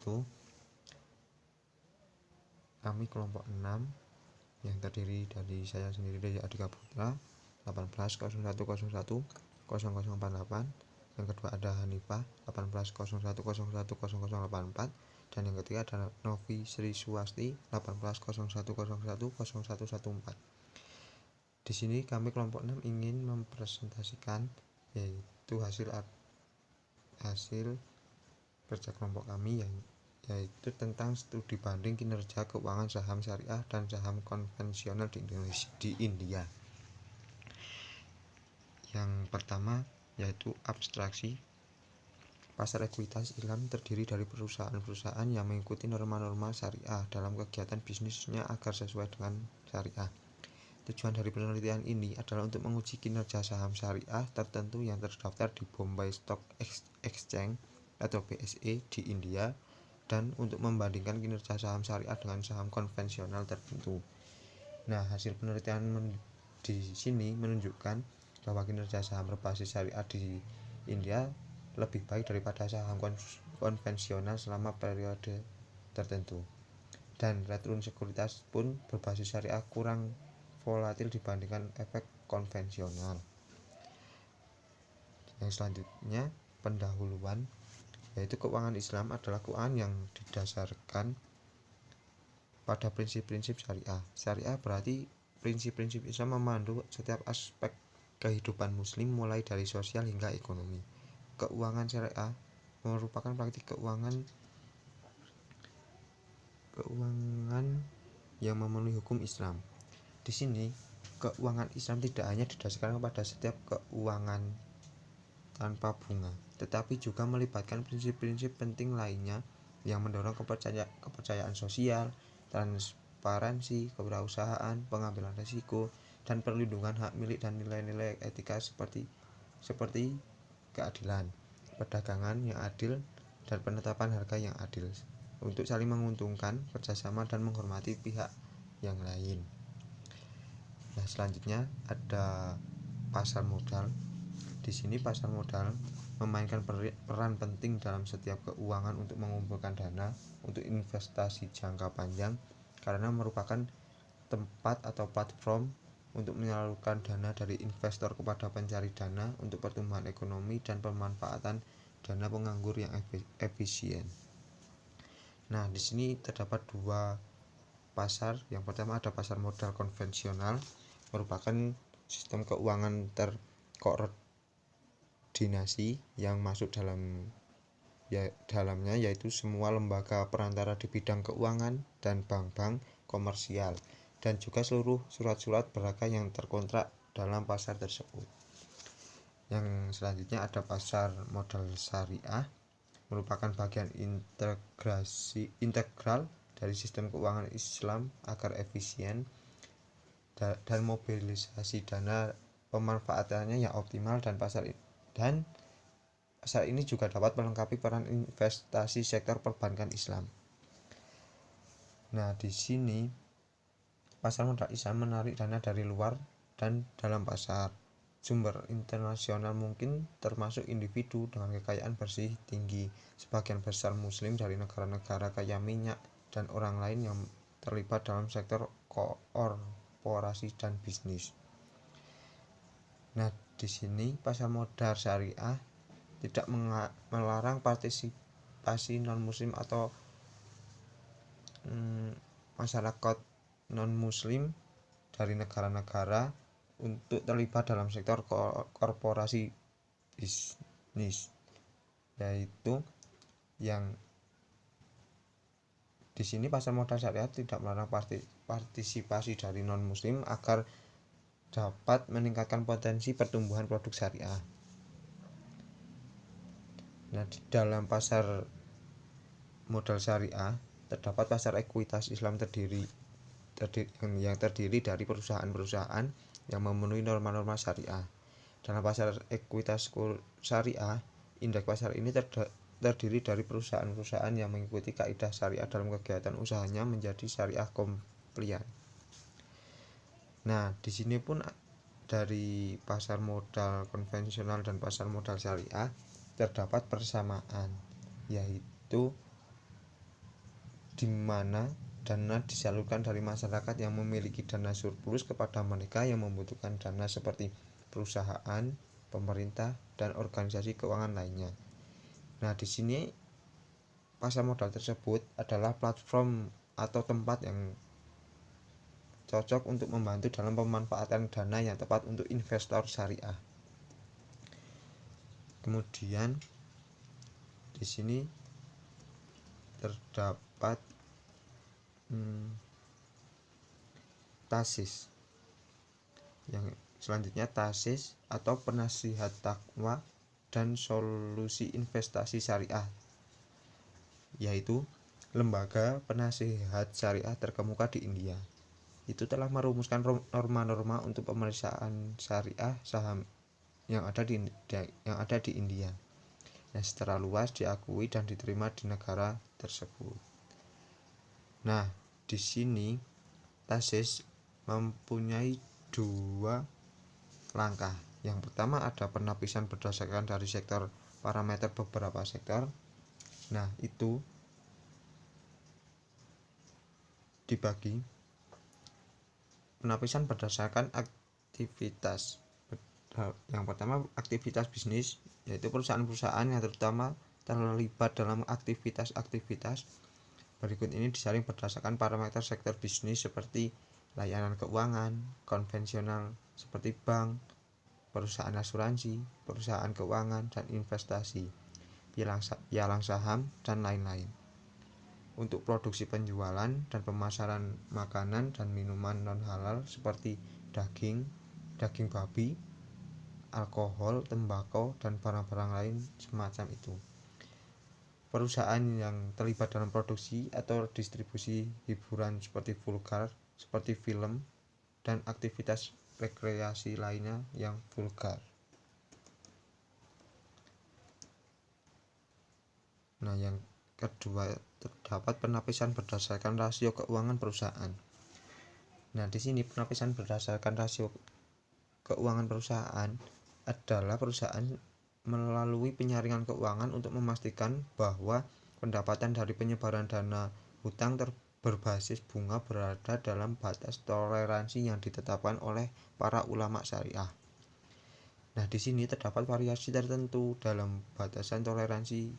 itu kami kelompok 6 yang terdiri dari saya sendiri dari Adhika Putra 1801010048. Yang kedua ada Hanifah 1801010084, dan yang ketiga adalah Novi Sri Suwasti 1801010114. Di sini kami kelompok 6 ingin mempresentasikan yaitu hasil kerja kelompok kami yaitu tentang studi banding kinerja keuangan saham syariah dan saham konvensional di India. Yang pertama yaitu abstraksi. Pasar ekuitas Islam terdiri dari perusahaan-perusahaan yang mengikuti norma-norma syariah dalam kegiatan bisnisnya agar sesuai dengan syariah. Tujuan dari penelitian ini adalah untuk menguji kinerja saham syariah tertentu yang terdaftar di Bombay Stock Exchange atau BSE di India, dan untuk membandingkan kinerja saham syariah dengan saham konvensional tertentu. Nah, hasil penelitian di sini menunjukkan bahwa kinerja saham berbasis syariah di India lebih baik daripada saham konvensional selama periode tertentu, dan return sekuritas pun berbasis syariah kurang volatil dibandingkan efek konvensional. Yang selanjutnya pendahuluan, yaitu keuangan Islam adalah keuangan yang didasarkan pada prinsip-prinsip syariah. Syariah berarti prinsip-prinsip Islam memandu setiap aspek kehidupan muslim mulai dari sosial hingga ekonomi. Keuangan syariah merupakan praktik keuangan yang memenuhi hukum Islam. Di sini, keuangan Islam tidak hanya didasarkan pada setiap keuangan tanpa bunga, tetapi juga melibatkan prinsip-prinsip penting lainnya yang mendorong kepercayaan sosial, transparansi, kewirausahaan, pengambilan risiko, dan perlindungan hak milik dan nilai-nilai etika seperti keadilan, perdagangan yang adil, dan penetapan harga yang adil untuk saling menguntungkan, kerjasama, dan menghormati pihak yang lain. Nah, selanjutnya ada pasar modal. Di sini pasar modal memainkan peran penting dalam setiap keuangan untuk mengumpulkan dana untuk investasi jangka panjang, karena merupakan tempat atau platform untuk menyalurkan dana dari investor kepada pencari dana untuk pertumbuhan ekonomi dan pemanfaatan dana penganggur yang efisien. Nah, di sini terdapat dua pasar. Yang pertama ada pasar modal konvensional, merupakan sistem keuangan terkoordinasi yang masuk dalamnya yaitu semua lembaga perantara di bidang keuangan dan bank-bank komersial, dan juga seluruh surat-surat berharga yang terkontrak dalam pasar tersebut. Yang selanjutnya ada pasar modal syariah, merupakan bagian integral dari sistem keuangan Islam agar efisien dan mobilisasi dana pemanfaatannya yang optimal, dan pasar ini juga dapat melengkapi peran investasi sektor perbankan Islam. Nah, di sini pasar modal Islam menarik dana dari luar dan dalam pasar. Sumber internasional mungkin termasuk individu dengan kekayaan bersih tinggi, sebagian besar muslim dari negara-negara kaya minyak, dan orang lain yang terlibat dalam sektor korporasi dan bisnis. Nah, di sini pasar modal syariah tidak melarang partisipasi non-muslim atau masyarakat non-muslim dari negara-negara untuk terlibat dalam sektor korporasi bisnis, yaitu yang di sini pasar modal syariah tidak melarang partisipasi dari non-muslim agar dapat meningkatkan potensi pertumbuhan produk syariah. Nah, di dalam pasar modal syariah terdapat pasar ekuitas Islam yang terdiri dari perusahaan-perusahaan yang memenuhi norma-norma syariah. Dalam pasar ekuitas syariah, indeks pasar ini terdiri dari perusahaan-perusahaan yang mengikuti kaidah syariah dalam kegiatan usahanya menjadi syariah compliant. Nah, di sini pun dari pasar modal konvensional dan pasar modal syariah terdapat persamaan, yaitu di mana dana disalurkan dari masyarakat yang memiliki dana surplus kepada mereka yang membutuhkan dana seperti perusahaan, pemerintah, dan organisasi keuangan lainnya. Nah, di sini pasar modal tersebut adalah platform atau tempat yang cocok untuk membantu dalam pemanfaatan dana yang tepat untuk investor syariah. Kemudian di sini terdapat tasis. Yang selanjutnya tasis atau penasihat takwa dan solusi investasi syariah, yaitu lembaga penasihat syariah terkemuka di India. Itu telah merumuskan norma-norma untuk pemeriksaan syariah saham yang ada di India yang secara luas diakui dan diterima di negara tersebut. Nah, di sini tasis mempunyai dua langkah. Yang pertama ada penapisan berdasarkan dari sektor parameter beberapa sektor. Nah, itu dibagi penapisan berdasarkan aktivitas. Yang pertama aktivitas bisnis, yaitu perusahaan-perusahaan yang terutama terlibat dalam aktivitas-aktivitas berikut ini disaring berdasarkan parameter sektor bisnis seperti layanan keuangan konvensional seperti bank, perusahaan asuransi, perusahaan keuangan dan investasi, pialang saham, dan lain-lain. Untuk produksi penjualan dan pemasaran makanan dan minuman non-halal seperti daging babi, alkohol, tembakau, dan barang-barang lain semacam itu. Perusahaan yang terlibat dalam produksi atau distribusi hiburan seperti vulgar, seperti film, dan aktivitas rekreasi lainnya yang vulgar. Nah, yang kedua terdapat penapisan berdasarkan rasio keuangan perusahaan. Nah, di sini penapisan berdasarkan rasio keuangan perusahaan adalah perusahaan melalui penyaringan keuangan untuk memastikan bahwa pendapatan dari penyebaran dana hutang berbasis bunga berada dalam batas toleransi yang ditetapkan oleh para ulama syariah. Nah, di sini terdapat variasi tertentu dalam batasan toleransi,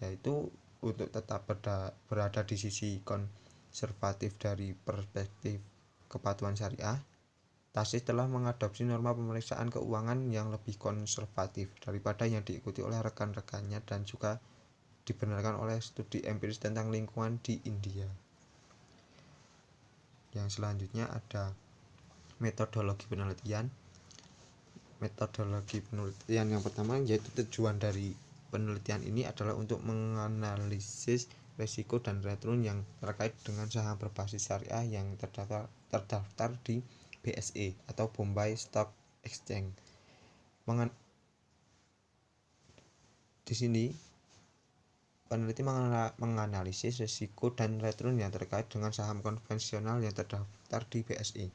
yaitu untuk tetap berada di sisi konservatif dari perspektif kepatuhan syariah. Tasis telah mengadopsi norma pemeriksaan keuangan yang lebih konservatif daripada yang diikuti oleh rekan-rekannya dan juga dibenarkan oleh studi empiris tentang lingkungan di India. Yang selanjutnya ada metodologi penelitian. Metodologi penelitian yang pertama yaitu tujuan dari penelitian ini adalah untuk menganalisis risiko dan return yang terkait dengan saham berbasis syariah yang terdaftar di BSE atau Bombay Stock Exchange. Di sini peneliti menganalisis risiko dan return yang terkait dengan saham konvensional yang terdaftar di BSE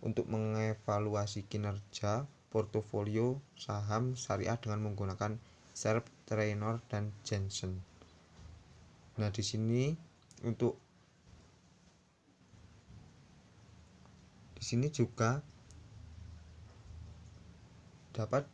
untuk mengevaluasi kinerja portofolio saham syariah dengan menggunakan Sharpe, Traynor, dan Jensen. Nah, di sini juga dapat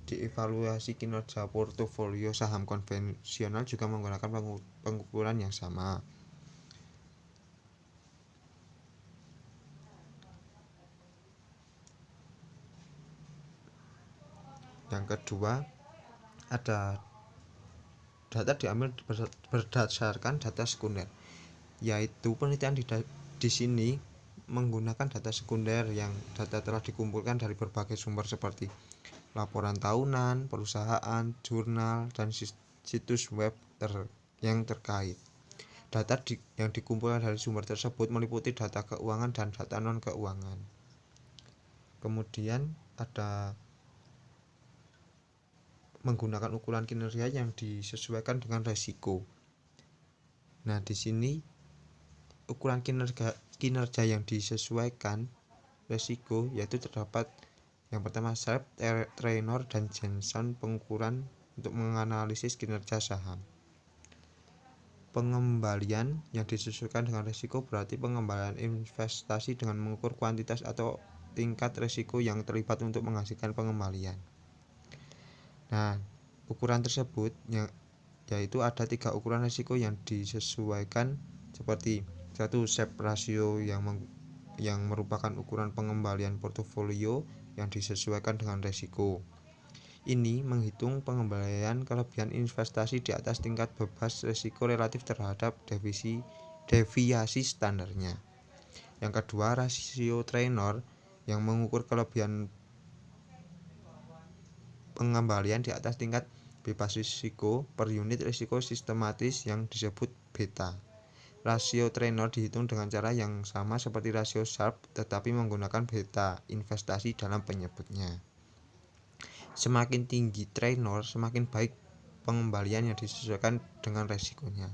dievaluasi kinerja portofolio saham konvensional juga menggunakan pengukuran yang sama. Yang kedua ada data diambil berdasarkan data sekunder, yaitu penelitian di sini menggunakan data sekunder yang data telah dikumpulkan dari berbagai sumber seperti laporan tahunan, perusahaan, jurnal, dan situs web yang terkait. Data yang dikumpulkan dari sumber tersebut meliputi data keuangan dan data non-keuangan. Kemudian ada menggunakan ukuran kinerja yang disesuaikan dengan risiko. Nah, di sini ukuran kinerja yang disesuaikan risiko yaitu terdapat yang pertama Sharpe, Traynor, dan Jensen pengukuran untuk menganalisis kinerja saham. pengembalian yang disesuaikan dengan risiko berarti pengembalian investasi dengan mengukur kuantitas atau tingkat risiko yang terlibat untuk menghasilkan pengembalian. Nah, ukuran tersebut yaitu ada 3 ukuran risiko yang disesuaikan seperti 1. Sharpe ratio yang merupakan ukuran pengembalian portofolio yang disesuaikan dengan risiko. Ini menghitung pengembalian kelebihan investasi di atas tingkat bebas risiko relatif terhadap deviasi standarnya. Yang kedua, rasio Traynor yang mengukur kelebihan pengembalian di atas tingkat bebas risiko per unit risiko sistematis yang disebut beta. Rasio Traynor dihitung dengan cara yang sama seperti rasio Sharpe tetapi menggunakan beta investasi dalam penyebutnya. Semakin tinggi Traynor, semakin baik pengembalian yang disesuaikan dengan resikonya.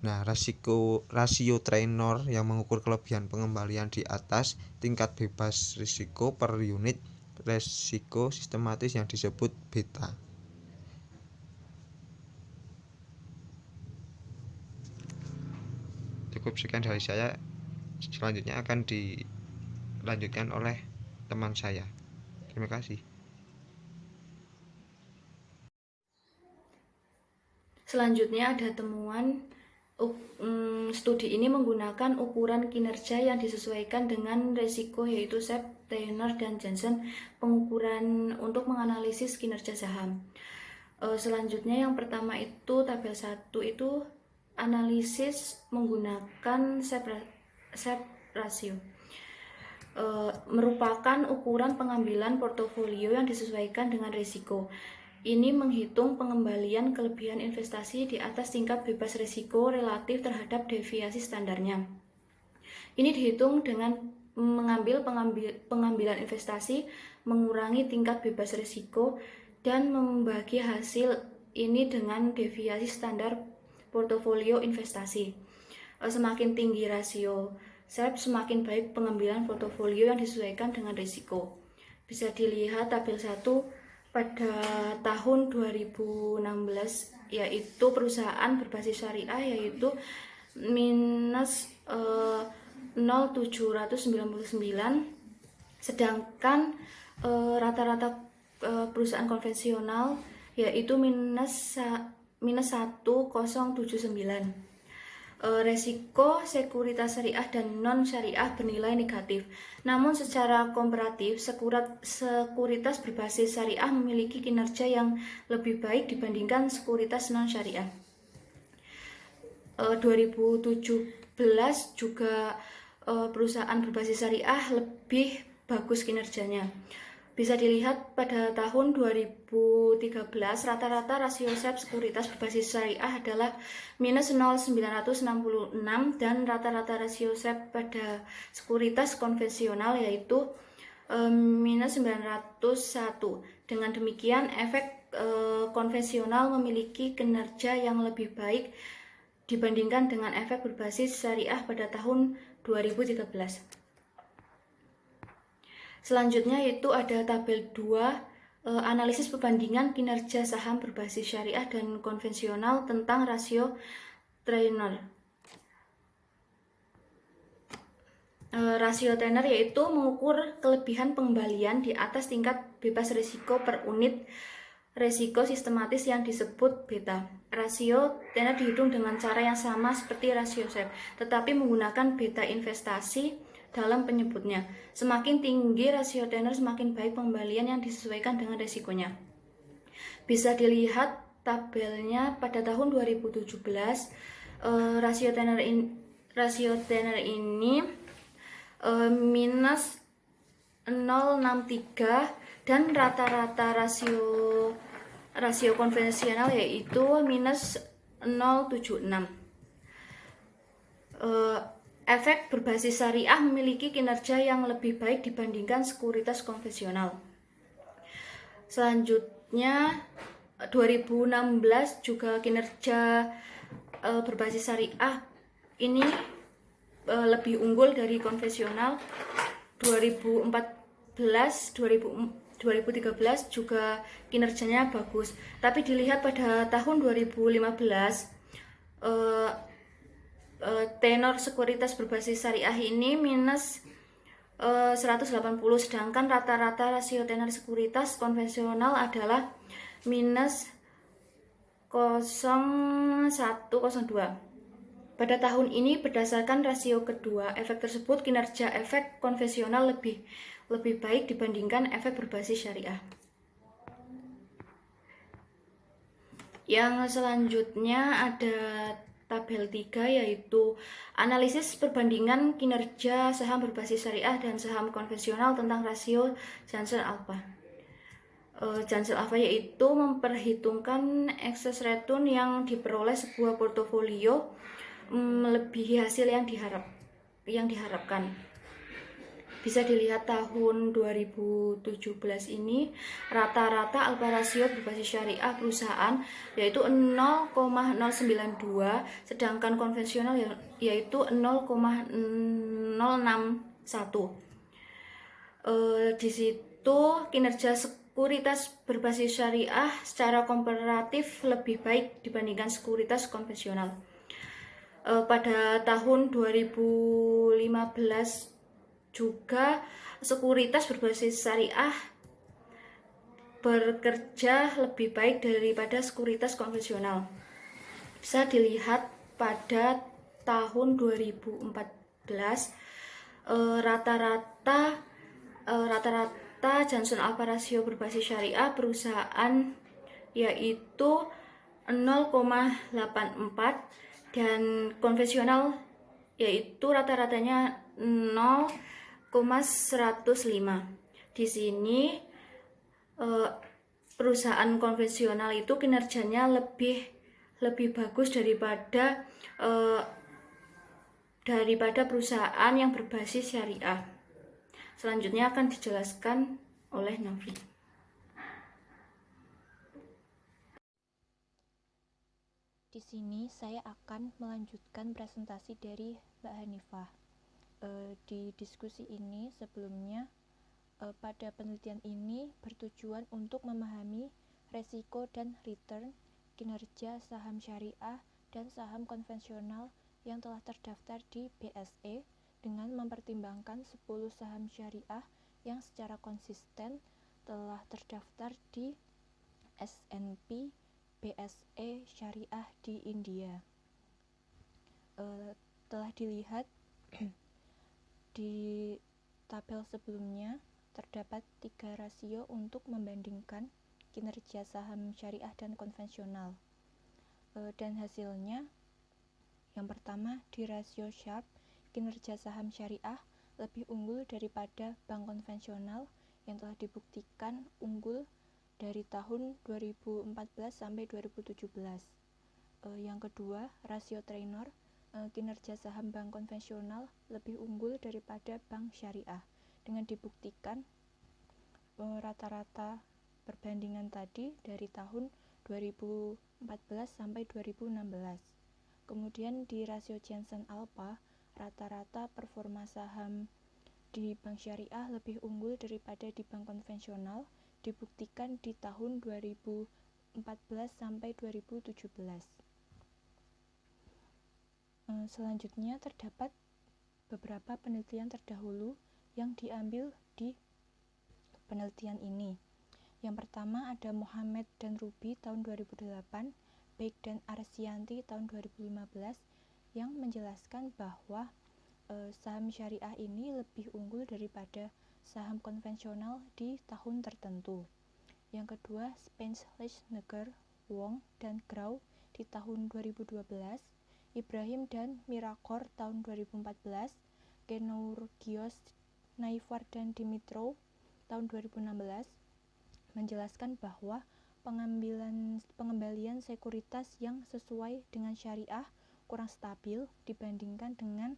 Nah, rasio Traynor yang mengukur kelebihan pengembalian di atas tingkat bebas risiko per unit risiko sistematis yang disebut beta. Cukup sekian dari saya. Selanjutnya akan dilanjutkan oleh teman saya. Terima kasih. Selanjutnya ada temuan studi ini menggunakan ukuran kinerja yang disesuaikan dengan risiko yaitu Sharpe, Traynor, dan Jensen pengukuran untuk menganalisis kinerja saham. Selanjutnya yang pertama itu tabel 1 itu analisis menggunakan Sharpe ratio. Merupakan ukuran pengambilan portofolio yang disesuaikan dengan risiko. Ini menghitung pengembalian kelebihan investasi di atas tingkat bebas risiko relatif terhadap deviasi standarnya. Ini dihitung dengan mengambil pengambilan investasi, mengurangi tingkat bebas risiko, dan membagi hasil ini dengan deviasi standar portofolio investasi. Semakin tinggi rasio Sharpe, semakin baik pengambilan portofolio yang disesuaikan dengan risiko. Bisa dilihat tabel 1 pada tahun 2016 yaitu perusahaan berbasis syariah yaitu minus 0,799, sedangkan rata-rata perusahaan konvensional yaitu minus 1,079. Resiko sekuritas syariah dan non syariah bernilai negatif. Namun secara komparatif sekuritas berbasis syariah memiliki kinerja yang lebih baik dibandingkan sekuritas non syariah. 2017 juga perusahaan berbasis syariah lebih bagus kinerjanya. Bisa dilihat pada tahun 2013 rata-rata rasio Sharpe sekuritas berbasis syariah adalah minus 0,966 dan rata-rata rasio Sharpe pada sekuritas konvensional yaitu minus 901. Dengan demikian efek konvensional memiliki kinerja yang lebih baik dibandingkan dengan efek berbasis syariah pada tahun 2013. Selanjutnya itu ada tabel 2 analisis perbandingan kinerja saham berbasis syariah dan konvensional tentang rasio Traynor. Rasio Traynor yaitu mengukur kelebihan pengembalian di atas tingkat bebas risiko per unit risiko sistematis yang disebut beta. Rasio Traynor dihitung dengan cara yang sama seperti rasio Sharpe, tetapi menggunakan beta investasi dalam penyebutnya. Semakin tinggi rasio Traynor, semakin baik pengembalian yang disesuaikan dengan risikonya. Bisa dilihat tabelnya pada tahun 2017 rasio Traynor ini minus 0,63 dan rata-rata rasio konvensional yaitu minus 0,76. Efek berbasis syariah memiliki kinerja yang lebih baik dibandingkan sekuritas konvensional. Selanjutnya 2016 juga kinerja berbasis syariah ini lebih unggul dari konvensional. 2013 juga kinerjanya bagus. Tapi dilihat pada tahun 2015 eh, tenor sekuritas berbasis syariah ini minus 180, sedangkan rata-rata rasio tenor sekuritas konvensional adalah minus 0,102. Pada tahun ini, berdasarkan rasio kedua efek tersebut, kinerja efek konvensional lebih baik dibandingkan efek berbasis syariah. Yang selanjutnya ada tabel 3, yaitu analisis perbandingan kinerja saham berbasis syariah dan saham konvensional tentang rasio Johnson-Alpha. Johnson-Alpha yaitu memperhitungkan excess return yang diperoleh sebuah portofolio melebihi hasil yang diharapkan. Bisa dilihat tahun 2017 ini rata-rata alpha rasio berbasis syariah perusahaan yaitu 0,092, sedangkan konvensional yaitu 0,061. Di situ kinerja sekuritas berbasis syariah secara komparatif lebih baik dibandingkan sekuritas konvensional. Pada tahun 2015 juga sekuritas berbasis syariah bekerja lebih baik daripada sekuritas konvensional. Bisa dilihat pada tahun 2014 rata-rata Johnson-Alpha rasio berbasis syariah perusahaan yaitu 0,84 dan konvensional yaitu rata-ratanya 0,105. Di sini perusahaan konvensional itu kinerjanya lebih bagus daripada perusahaan yang berbasis syariah. Selanjutnya akan dijelaskan oleh Nafi. Di sini saya akan melanjutkan presentasi dari Mbak Hanifah. Di diskusi ini sebelumnya pada penelitian ini bertujuan untuk memahami resiko dan return kinerja saham syariah dan saham konvensional yang telah terdaftar di BSE dengan mempertimbangkan 10 saham syariah yang secara konsisten telah terdaftar di S&P BSE Syariah di India. Telah dilihat di tabel sebelumnya terdapat 3 rasio untuk membandingkan kinerja saham syariah dan konvensional. Dan hasilnya yang pertama di rasio Sharpe, kinerja saham syariah lebih unggul daripada bank konvensional yang telah dibuktikan unggul dari tahun 2014 sampai 2017. Yang kedua, rasio Traynor, kinerja saham bank konvensional lebih unggul daripada bank syariah dengan dibuktikan rata-rata perbandingan tadi dari tahun 2014 sampai 2016. Kemudian di rasio Johnson-Alpha, rata-rata performa saham di bank syariah lebih unggul daripada di bank konvensional, dibuktikan di tahun 2014 sampai 2017. Selanjutnya terdapat beberapa penelitian terdahulu yang diambil di penelitian ini. Yang pertama ada Mohammed dan Ruby tahun 2008, Beck dan Arsianti tahun 2015 yang menjelaskan bahwa saham syariah ini lebih unggul daripada saham konvensional di tahun tertentu. Yang kedua, Spence, Neger, Wong, dan Grau di tahun 2012, Ibrahim dan Mirakor tahun 2014, Genourgios, Naifar dan Dimitrov tahun 2016 menjelaskan bahwa pengembalian sekuritas yang sesuai dengan syariah kurang stabil dibandingkan dengan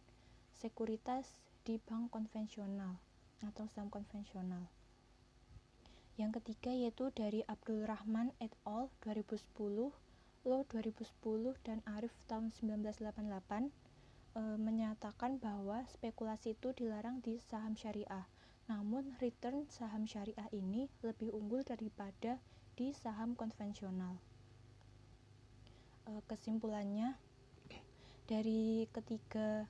sekuritas di bank konvensional atau saham konvensional. Yang ketiga yaitu dari Abdul Rahman et al. 2010, Lo 2010 dan Arif tahun 1988 menyatakan bahwa spekulasi itu dilarang di saham syariah. Namun return saham syariah ini lebih unggul daripada di saham konvensional. Kesimpulannya, Dari ketiga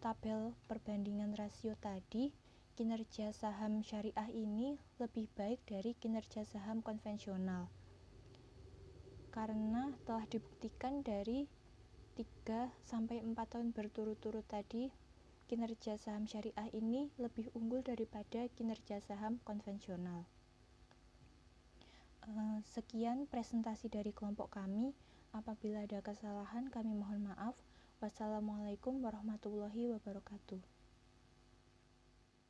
tabel perbandingan rasio tadi, kinerja saham syariah ini lebih baik dari kinerja saham konvensional. Karena telah dibuktikan dari 3-4 tahun berturut-turut tadi, kinerja saham syariah ini lebih unggul daripada kinerja saham konvensional. Sekian presentasi dari kelompok kami. Apabila ada kesalahan, kami mohon maaf. Wassalamualaikum warahmatullahi wabarakatuh.